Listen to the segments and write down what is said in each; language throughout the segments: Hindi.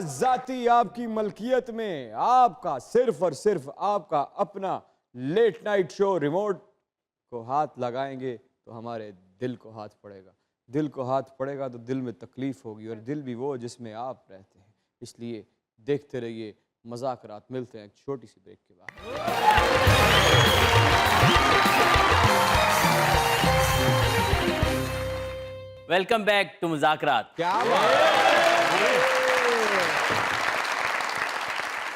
जाती आपकी मलकियत में आपका सिर्फ और सिर्फ आपका अपना लेट नाइट शो रिमोट को हाथ लगाएंगे तो हमारे दिल को हाथ पड़ेगा, दिल को हाथ पड़ेगा तो दिल में तकलीफ होगी, और दिल भी वो जिसमें आप रहते हैं। इसलिए देखते रहिए मज़ाकरात। मिलते हैं एक छोटी सी ब्रेक के बाद। Welcome back to Muzakarat. क्या बात है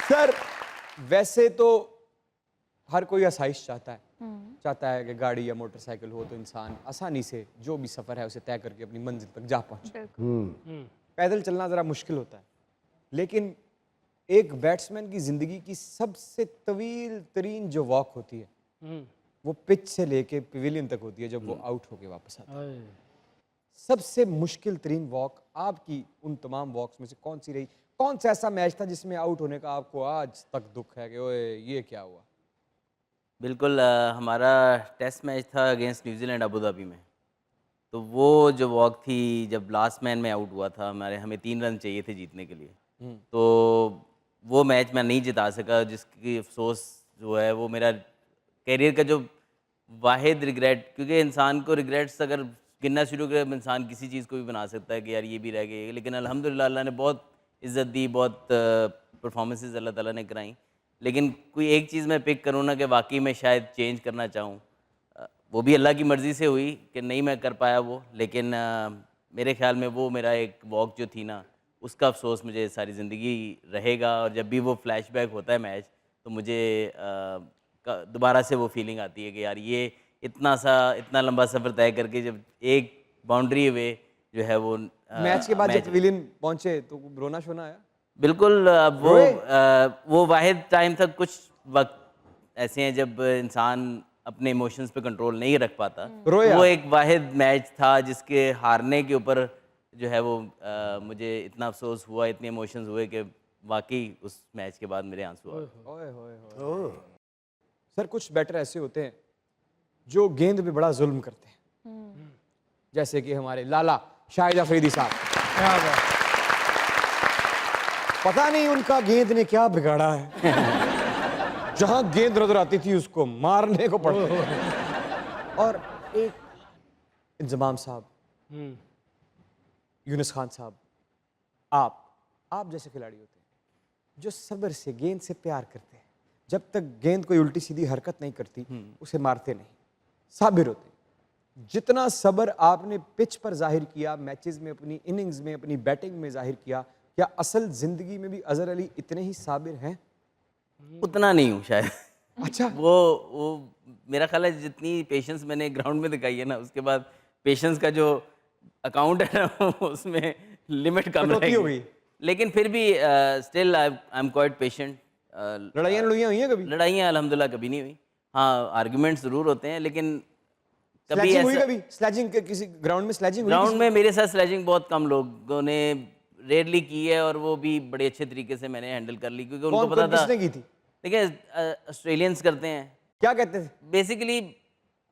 सर। वैसे तो हर कोई आसाइश चाहता है कि गाड़ी या मोटरसाइकिल हो तो इंसान आसानी से जो भी सफ़र है उसे तय करके अपनी मंजिल तक जा पहुंचे। पैदल चलना ज़रा मुश्किल होता है, लेकिन एक बैट्समैन की ज़िंदगी की सबसे तवील तरीन जो वॉक होती है वो पिच से लेके पवेलियन तक होती है जब वो आउट होके वापस आता है। सबसे मुश्किल तरीन वॉक आपकी उन तमाम वॉक्स में से कौन सी रही? कौन सा ऐसा मैच था जिसमें आउट होने का आपको आज तक दुख है कि ओए ये क्या हुआ? बिल्कुल हमारा टेस्ट मैच था अगेंस्ट न्यूजीलैंड अबू धाबी में। तो वो जो वॉक थी जब लास्ट मैन में आउट हुआ था, हमें 3 रन चाहिए थे जीतने के लिए। तो वो मैच मैं नहीं जिता सका, जिसकी अफसोस जो है वो मेरा करियर का जो वाहिद रिग्रेट, क्योंकि इंसान को रिग्रेट्स अगर गिनना शुरू करे इंसान किसी चीज़ को भी बना सकता है कि यार ये भी रह गई। लेकिन अल्हम्दुलिल्लाह अल्लाह ने बहुत इज़्ज़त दी, बहुत परफॉर्मेंसेस अल्लाह ताला ने कराई। लेकिन कोई एक चीज़ मैं पिक करूँ ना कि वाकई में शायद चेंज करना चाहूँ, वो भी अल्लाह की मर्ज़ी से हुई कि नहीं मैं कर पाया वो। लेकिन मेरे ख्याल में वो मेरा एक वॉक जो थी ना, उसका अफसोस मुझे सारी ज़िंदगी रहेगा। और जब भी वो फ्लैशबैक होता है मैच तो मुझे दोबारा से वो फीलिंग आती है कि यार ये इतना लंबा सफ़र तय करके जब एक बाउंड्री वे जो है वो मैच के बाद जब पवेलियन पहुंचे तो रोना शोना आया? बिल्कुल। वो वाहिद टाइम था, कुछ वक्त ऐसे हैं जब इंसान अपने इमोशंस पे कंट्रोल नहीं रख पाता। वो एक वाहिद मैच था जिसके हारने के ऊपर जो है वो मुझे इतना अफसोस हुआ, इतने इमोशंस हुए कि वाकई उस मैच के बाद मेरे आंसू आ गए। सर कुछ बैटर ऐसे होते हैं जो गेंद पे बड़ा जुल्म करते हैं, जैसे कि हमारे लाला शाहिद अफरीदी साहब। पता नहीं उनका गेंद ने क्या बिगाड़ा है जहां गेंद नजर आती थी उसको मारने को पड़ता है। और एक इंजमाम साहब, यूनुस खान साहब, आप जैसे खिलाड़ी होते हैं जो सब्र से गेंद से प्यार करते हैं, जब तक गेंद कोई उल्टी सीधी हरकत नहीं करती उसे मारते नहीं, साबिर होते हैं। जितना सब्र आपने पिच पर जाहिर किया, मैचेस में, अपनी इनिंग्स में, अपनी बैटिंग में जाहिर किया, क्या असल जिंदगी में भी अजहर अली इतने ही साबिर हैं? उतना नहीं हूँ शायद। अच्छा। वो मेरा ख्याल है जितनी पेशेंस मैंने ग्राउंड में दिखाई है ना, उसके बाद पेशेंस का जो अकाउंट है ना उसमें लिमिट कम रहेगी। लेकिन फिर भी still I am quite patient. लड़ाइयाँ हुई हैं कभी? लड़ाइयाँ अल्हम्दुलिल्लाह कभी नहीं हुई। हाँ, आर्गुमेंट्स ज़रूर होते हैं, लेकिन कभी स्लेजिंग हुई कभी? स्लेजिंग किसी ग्राउंड में स्लेजिंग हुई? ग्राउंड में मेरे साथ स्लेजिंग बहुत कम लोगों ने रेयरली की है, और वो भी बड़े अच्छे तरीके से मैंने हैंडल कर ली, क्योंकि उनको पता था। किसने की थी? देखिए ऑस्ट्रेलियंस करते हैं। क्या कहते थे? बेसिकली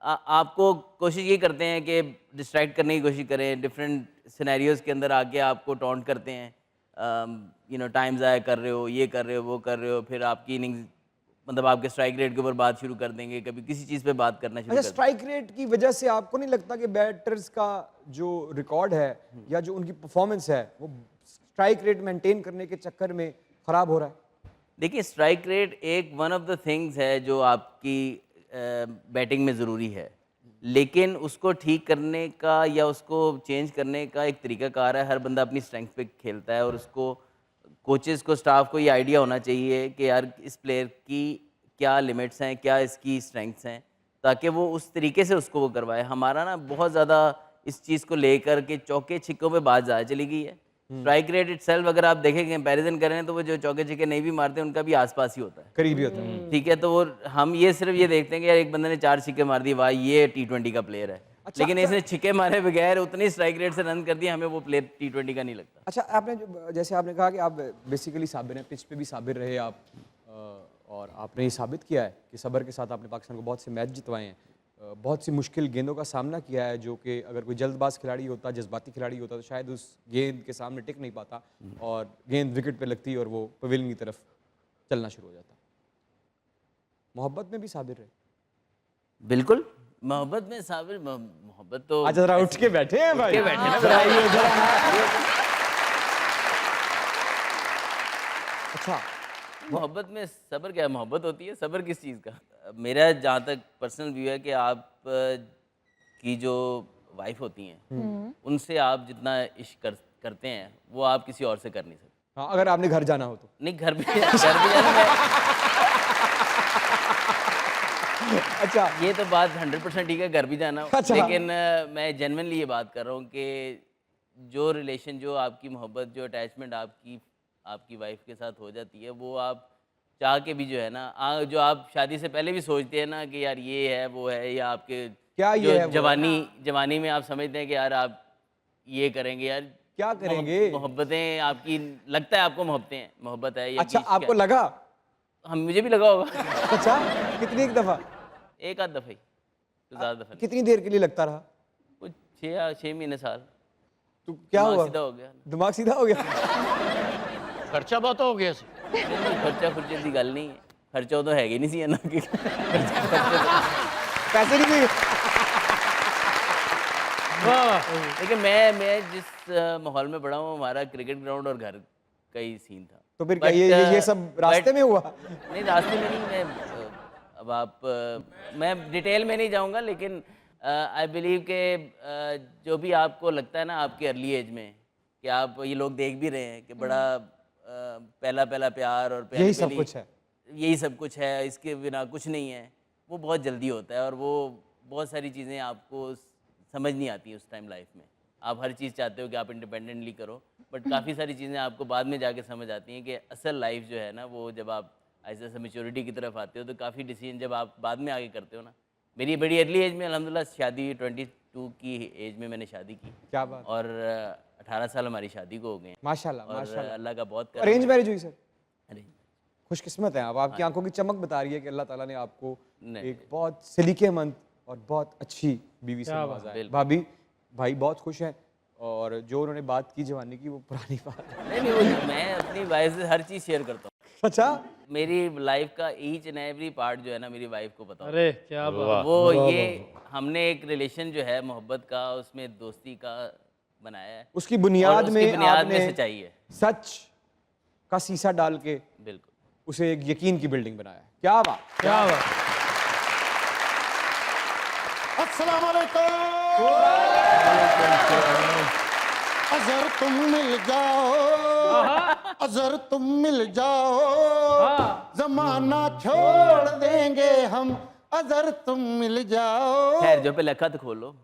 आपको कोशिश ये करते हैं कि डिस्ट्रैक्ट करने की कोशिश करें, डिफरेंट सिनेरियोज़ के अंदर आके आपको टॉन्ट करते हैं, टाइम ज़ाया कर रहे हो, ये कर रहे हो, वो कर रहे हो, फिर आपकी इनिंग्स मतलब आपके स्ट्राइक रेट के ऊपर बात शुरू कर देंगे, कभी किसी चीज़ पे बात करना शुरू कर देंगे। स्ट्राइक रेट की वजह से आपको नहीं लगता कि बैटर्स का जो रिकॉर्ड है या जो उनकी परफॉर्मेंस है वो स्ट्राइक रेट मेंटेन करने के चक्कर में खराब हो रहा है? देखिए, स्ट्राइक रेट एक वन ऑफ द थिंग्स है जो आपकी बैटिंग में ज़रूरी है, लेकिन उसको ठीक करने का या उसको चेंज करने का एक तरीकाकार है। हर बंदा अपनी स्ट्रेंथ पे खेलता है, और उसको कोचेज़ को, स्टाफ को ये आइडिया होना चाहिए कि यार इस प्लेयर की क्या लिमिट्स हैं, क्या इसकी स्ट्रेंथ्स हैं, ताकि वो उस तरीके से उसको वो करवाए। हमारा ना बहुत ज़्यादा इस चीज़ को लेकर के चौके छिक्कों पे बात ज़्यादा चली गई है। स्ट्राइक रेट इटसेल्फ अगर आप देखें, कंपैरिजन करें, तो वो जो चौके छिक्के नहीं भी मारते उनका भी आसपास ही होता है, करीबी होता है। ठीक है। तो वो हम ये सिर्फ ये देखते हैं कि यार एक बंदे ने 4 छिक्के मार दिए, वाह ये T20 का प्लेयर है। अच्छा, लेकिन इसने छिक्के मारे बगैर उतनी स्ट्राइक रेट से रन कर दिया, हमें वो प्लेयर T20 का नहीं लगता। अच्छा, आपने जैसे आपने कहा कि आप बेसिकली साबिर हैं, पिच पे भी साबिर रहे आप, और आपने ये साबित किया है कि सब्र के साथ आपने पाकिस्तान को बहुत से मैच जितवाए हैं। बहुत सी मुश्किल गेंदों का सामना किया है, जो कि अगर कोई जल्दबाज खिलाड़ी होता, जज्बाती खिलाड़ी होता, तो शायद उस गेंद के सामने टिक नहीं पाता और गेंद विकेट पे लगती और वो पवेलियन की तरफ चलना शुरू हो जाता। मोहब्बत में भी साबिर रहे। बिल्कुल, मोहब्बत में साबिर मोहब्बत तो आज जरा उठ के बैठे हैं भाई, के बैठे हैं ना जरा भाई। आइए, जरा। अच्छा, मोहब्बत में सब्र क्या है? मोहब्बत होती है, सब्र किस चीज़ का? मेरा जहाँ तक पर्सनल व्यू है कि आप की जो वाइफ होती हैं उनसे आप जितना इश्क करते हैं वो आप किसी और से कर नहीं सकते। हाँ, अगर आपने घर जाना हो तो। नहीं, घर भी जाना मैं अच्छा, ये तो बात 100% ठीक है, घर भी जाना हो। अच्छा। लेकिन मैं जेन्युइनली ये बात कर रहा हूँ कि जो रिलेशन, जो आपकी मोहब्बत, जो अटैचमेंट आपकी वाइफ के साथ हो जाती है, वो आप चाह के भी जो है ना, जो आप शादी से पहले भी सोचते हैं ना कि यार ये है वो है, या आपके क्या ये जो है, वो है? जवानी में आप समझते हैं कि यार आप ये करेंगे, यार क्या करेंगे? मोहब्बतें आपकी, लगता है आपको मोहब्बत है या अच्छा, इश्क आपको है। लगा? हम मुझे भी लगा होगा। अच्छा, कितनी एक दफा? एक आध दफ़ा ही, तो ज़्यादा दफ़ा नहीं। कितनी देर के लिए लगता रहा? कुछ 6 महीने साल। तो क्या दिमाग हुआ? सीधा हो गया। दिमाग सीधा हो गया? खर्चा बहुत हो गया सी। खर्चा खुर्चे की गल नहीं है, खर्चा तो है ही नहीं सी ना कि पैसे नहीं दिए? लेकिन मैं जिस माहौल में पढ़ा हूँ, हमारा क्रिकेट ग्राउंड और घर का ही सीन था। तो फिर क्या ये सब रास्ते में हुआ? नहीं, रास्ते में नहीं। मैं डिटेल में नहीं जाऊंगा, लेकिन आई बिलीव के जो भी आपको लगता है ना आपके अर्ली एज में, कि आप ये लोग देख भी रहे हैं कि बड़ा पहला प्यार और यही सब कुछ है। यही सब कुछ है, इसके बिना कुछ नहीं है, वो बहुत जल्दी होता है और वो बहुत सारी चीज़ें आपको समझ नहीं आती उस टाइम लाइफ में। आप हर चीज़ चाहते हो कि आप इंडिपेंडेंटली करो, बट काफ़ी सारी चीज़ें आपको बाद में जाके समझ आती हैं कि असल लाइफ जो है ना, वो जब आप ऐसे ऐसे मेच्योरिटी की तरफ आते हो तो काफ़ी डिसीजन जब आप बाद में आगे करते हो ना। मेरी बड़ी अर्ली एज में अल्हम्दुलिल्लाह शादी हुई, 22 की एज में मैंने शादी की क्या बात? और 18 साल हमारी शादी को हो गए हैं। माशाल्लाह, और माशाल्लाह। अल्लाह का बहुत करम अरेंज है। मैरिज हुई सर? अरे खुशकिस्मत हैं आप, आपकी आंखों की चमक बता रही है कि अल्लाह ताला ने आपको नहीं, एक बहुत सलीकेमंद और बहुत अच्छी बीवी से नवाजा है। बिल्कुल। भाभी, भाई बहुत खुश हैं और जो उन्होंने बात की जवानी की, वो पुरानी बात है। नहीं, वो मैं अपनी वाइफ से हर चीज़ शेयर करता हूँ। अच्छा, मेरी लाइफ का ईच एंड एवरी पार्ट जो है ना, मेरी वाइफ को पता होता है। अरे क्या बात। वो ये हमने एक रिलेशन जो है मोहब्बत का, उसमें दोस्ती का बनाया है। उसकी और बुनियाद उसकी में बुनियाद आपने में सच्चाई है। सच का शीशा डाल के बिल्कुल। उसे एक यकीन की बिल्डिंग बनाया है। क्या बात, क्या बात। अस्सलाम वालेकुम। अगर तुम मिल जाओ, अगर तुम मिल जाओ, जमाना छोड़ देंगे हम, अगर तुम मिल जाओ। खैर, जो पे लखत खोलो।